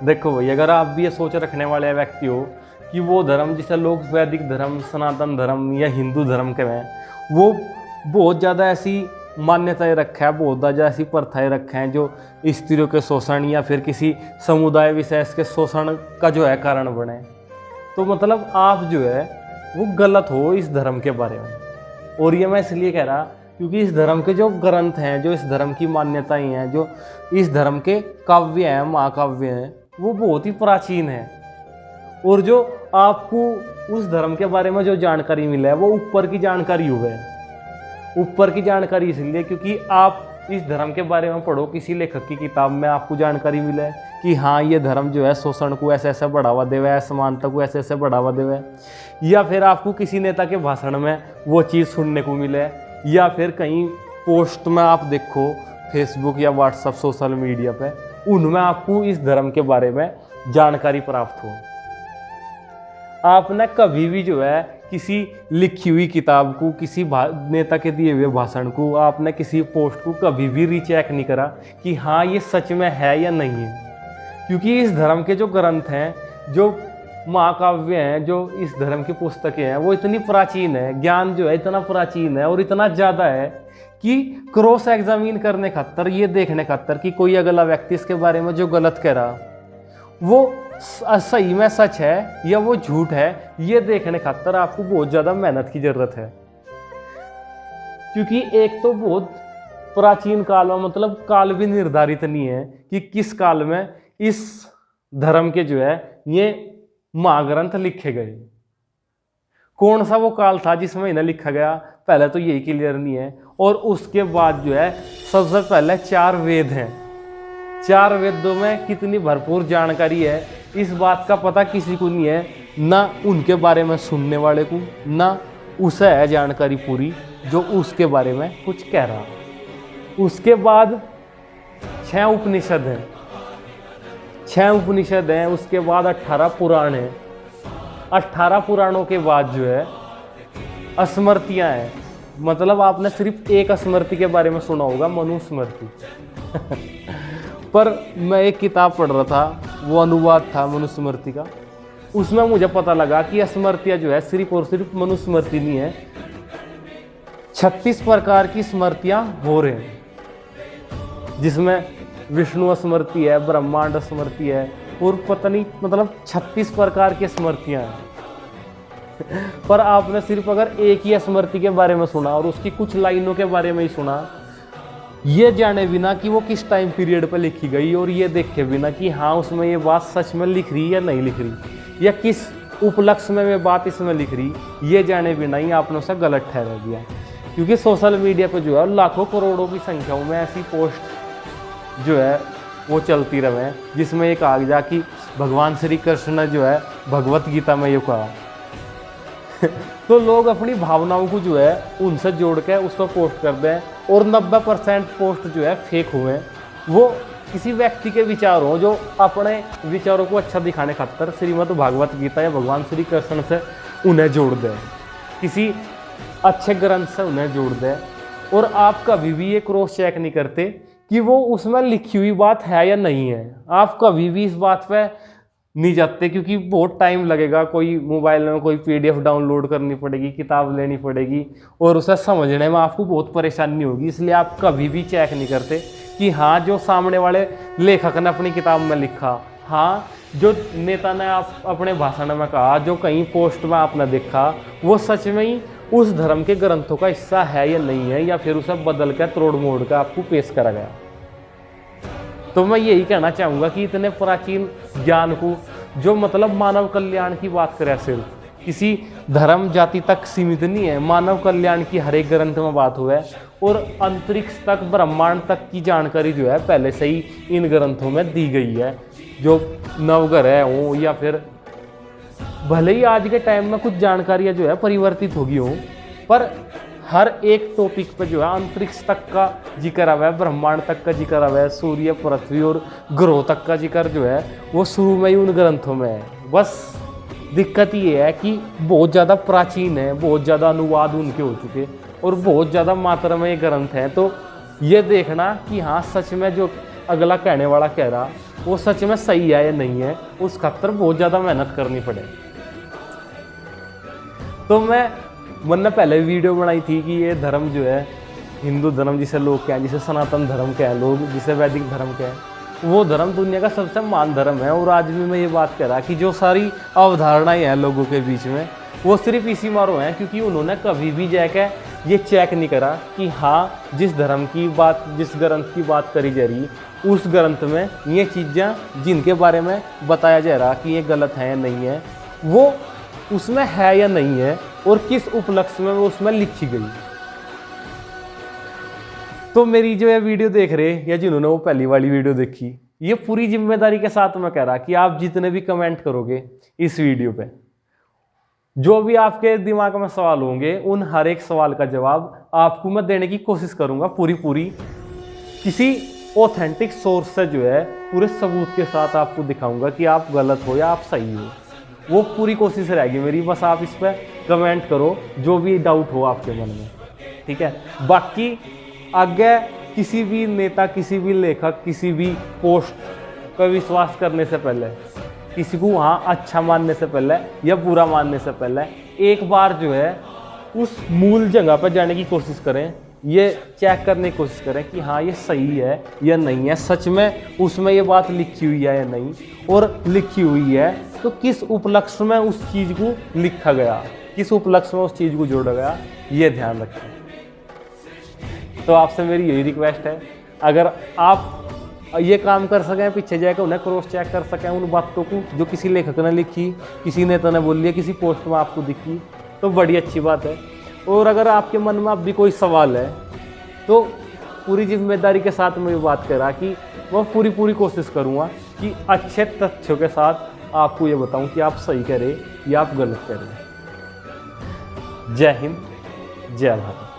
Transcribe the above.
देखो भाई, अगर आप भी ये सोच रखने वाले व्यक्ति हो कि वो धर्म जिसे लोग वैदिक धर्म, सनातन धर्म या हिंदू धर्म के हैं, वो बहुत ज़्यादा ऐसी मान्यताएं रखा है, बहुत ज़्यादा ऐसी प्रथाएं रखे हैं जो स्त्रियों के शोषण या फिर किसी समुदाय विशेष के शोषण का जो है कारण बने, तो मतलब आप जो है वो गलत हो इस धर्म के बारे में। और ये मैं इसलिए कह रहा क्योंकि इस धर्म के जो ग्रंथ हैं, जो इस धर्म की मान्यताएं हैं, जो इस धर्म के काव्य हैं, महाकाव्य हैं, वो बहुत ही प्राचीन है। और जो आपको उस धर्म के बारे में जो जानकारी मिला है वो ऊपर की जानकारी हुई है। ऊपर की जानकारी इसलिए क्योंकि आप इस धर्म के बारे में पढ़ो, किसी लेखक की किताब में आपको जानकारी मिले कि हाँ ये धर्म जो है शोषण को ऐसे ऐसे बढ़ावा देवे है, असमानता को ऐसे ऐसे बढ़ावा देवे है, या फिर आपको किसी नेता के भाषण में वो चीज़ सुनने को मिले, या फिर कहीं पोस्ट में आप देखो फेसबुक या व्हाट्सएप सोशल मीडिया पे, उनमें आपको इस धर्म के बारे में जानकारी प्राप्त हो। आपने कभी भी जो है किसी लिखी हुई किताब को, किसी नेता के दिए हुए भाषण को, आपने किसी पोस्ट को कभी भी रीचेक नहीं करा कि हाँ ये सच में है या नहीं है। क्योंकि इस धर्म के जो ग्रंथ हैं, जो महाकाव्य हैं, जो इस धर्म की पुस्तकें हैं, वो इतनी प्राचीन है, ज्ञान जो है इतना प्राचीन है और इतना ज़्यादा है कि क्रॉस एग्जामिन करने खातर, ये देखने खातर कि कोई अगला व्यक्ति इसके बारे में जो गलत कह रहा वो सही में सच है या वो झूठ है, ये देखने खातर आपको बहुत ज़्यादा मेहनत की ज़रूरत है। क्योंकि एक तो बहुत प्राचीन काल में, मतलब काल भी निर्धारित नहीं है कि किस काल में इस धर्म के जो है ये महाग्रंथ लिखे गए। कौन सा वो काल था जिसमें इन्हें लिखा गया, पहले तो यही क्लियर नहीं है। और उसके बाद जो है सबसे पहले 4 वेद हैं। 4 वेदों में कितनी भरपूर जानकारी है इस बात का पता किसी को नहीं है, ना उनके बारे में सुनने वाले को, ना उसे है जानकारी पूरी जो उसके बारे में कुछ कह रहा। उसके बाद 6 उपनिषद हैं, 6 उपनिषद हैं। उसके बाद 18 पुराण हैं। 18 पुराणों के बाद जो है स्मृतियाँ हैं। मतलब आपने सिर्फ एक स्मृति के बारे में सुना होगा, मनुस्मृति। पर मैं एक किताब पढ़ रहा था, वो अनुवाद था मनुस्मृति का। उसमें मुझे पता लगा कि स्मृतियाँ जो है सिर्फ और सिर्फ मनुस्मृति नहीं है, 36 प्रकार की स्मृतियाँ हो रहे हैं, जिसमें विष्णु स्मृति है, ब्रह्मांड स्मृति है, और पता नहीं मतलब 36 प्रकार की स्मृतियाँ हैं। पर आपने सिर्फ अगर एक ही स्मृति के बारे में सुना और उसकी कुछ लाइनों के बारे में ही सुना, ये जाने बिना कि वो किस टाइम पीरियड पर लिखी गई, और ये देखे बिना कि हाँ उसमें ये बात सच में लिख रही या नहीं लिख रही, या किस उपलक्ष्य में बात इसमें लिख रही, ये जाने बिना ही आपने उसे गलत ठहरा दिया। क्योंकि सोशल मीडिया पर जो है लाखों करोड़ों की संख्याओं में ऐसी पोस्ट जो है वो चलती रहे जिसमें एक आ गया कि भगवान श्री कृष्ण ने जो है भगवत गीता में ये कहा। तो लोग अपनी भावनाओं को जो है उनसे जोड़ के उस पर पोस्ट कर दें, और 90% पोस्ट जो है फेक हुए। वो किसी व्यक्ति के विचार हो जो अपने विचारों को अच्छा दिखाने खातर श्रीमद् भागवत गीता या भगवान श्री कृष्ण से उन्हें जोड़ दें, किसी अच्छे ग्रंथ से उन्हें जोड़ दें, और आप कभी भी ये क्रॉस चेक नहीं करते कि वो उसमें लिखी हुई बात है या नहीं है। आप कभी भी इस बात पे नहीं जाते, क्योंकि बहुत टाइम लगेगा। कोई मोबाइल में कोई PDF डाउनलोड करनी पड़ेगी, किताब लेनी पड़ेगी, और उसे समझने में आपको बहुत परेशानी होगी। इसलिए आप कभी भी चेक नहीं करते कि हाँ जो सामने वाले लेखक ने अपनी किताब में लिखा, हाँ जो नेता ने आप अपने भाषण में कहा, जो कहीं पोस्ट में आपने देखा, वो सच में ही उस धर्म के ग्रंथों का हिस्सा है या नहीं है, या फिर उसे बदल कर तोड़ मोड़ कर आपको पेश करा गया। तो मैं यही कहना चाहूँगा कि इतने प्राचीन ज्ञान को, जो मतलब मानव कल्याण की बात करें, सिर्फ किसी धर्म जाति तक सीमित नहीं है, मानव कल्याण की हर एक ग्रंथ में बात हुआ है, और अंतरिक्ष तक, ब्रह्मांड तक की जानकारी जो है पहले से ही इन ग्रंथों में दी गई है। जो नवग्रह हो, या फिर भले ही आज के टाइम में कुछ जानकारियाँ जो है परिवर्तित होगी हो, पर हर एक टॉपिक पे जो है अंतरिक्ष तक का जिक्र हुआ है, ब्रह्मांड तक का जिक्र हुआ है, सूर्य, पृथ्वी और ग्रह तक का जिक्र जो है वो शुरू में ही उन ग्रंथों में है। बस दिक्कत ये है कि बहुत ज़्यादा प्राचीन है, बहुत ज़्यादा अनुवाद उनके हो चुके, और बहुत ज़्यादा मात्रा में ये ग्रंथ हैं। तो ये देखना कि हाँ सच में जो अगला कहने वाला कह रहा वो सच में सही है या नहीं है, उस खातर बहुत ज़्यादा मेहनत करनी पड़े। तो मैंने पहले वीडियो बनाई थी कि ये धर्म जो है, हिंदू धर्म जिसे लोग कहें, जिसे सनातन धर्म कहें लोग, जिसे वैदिक धर्म कहें, वो धर्म दुनिया का सबसे महान धर्म है। और आज भी मैं ये बात कह रहा कि जो सारी अवधारणाएं हैं लोगों के बीच में, वो सिर्फ इसी मारो हैं क्योंकि उन्होंने कभी भी जाकर ये चेक नहीं करा कि हाँ जिस धर्म की बात, जिस ग्रंथ की बात करी जा रही, उस ग्रंथ में ये चीज़ें जिनके बारे में बताया जा रहा कि ये गलत है या नहीं है, वो उसमें है या नहीं है, और किस उपलक्ष्य में वो उसमें लिखी गई। तो मेरी जो ये वीडियो देख रहे या जिन्होंने वो पहली वाली वीडियो देखी, ये पूरी जिम्मेदारी के साथ मैं कह रहा कि आप जितने भी कमेंट करोगे इस वीडियो पे, जो भी आपके दिमाग में सवाल होंगे, उन हर एक सवाल का जवाब आपको मैं देने की कोशिश करूंगा पूरी किसी ऑथेंटिक सोर्स से, जो है पूरे सबूत के साथ आपको दिखाऊंगा कि आप गलत हो या आप सही हो। वो पूरी कोशिश रहेगी मेरी, बस आप इस पर कमेंट करो जो भी डाउट हो आपके मन में, ठीक है। बाकी आगे किसी भी नेता, किसी भी लेखक, किसी भी पोस्ट पर विश्वास करने से पहले, किसी को वहाँ अच्छा मानने से पहले या बुरा मानने से पहले, एक बार जो है उस मूल जगह पर जाने की कोशिश करें, ये चेक करने की कोशिश करें कि हाँ ये सही है या नहीं है, सच में उसमें ये बात लिखी हुई है या नहीं, और लिखी हुई है तो किस उपलक्ष्य में उस चीज़ को लिखा गया, किस उपलक्ष्य में उस चीज़ को जोड़ा गया, ये ध्यान रखें। तो आपसे मेरी यही रिक्वेस्ट है, अगर आप ये काम कर सकें, पीछे जाकर उन्हें क्रॉस चेक कर सकें उन बातों को जो किसी लेखक ने लिखी, किसी नेता ने बोली है, किसी पोस्ट में आपको दिखी, तो बड़ी अच्छी बात है। और अगर आपके मन में अब भी कोई सवाल है तो पूरी जिम्मेदारी के साथ मैं ये बात कर रहा कि मैं पूरी कोशिश करूँगा कि अच्छे तथ्यों के साथ आपको ये बताऊँ कि आप सही करें या आप गलत करें। जय हिंद, जय भारत।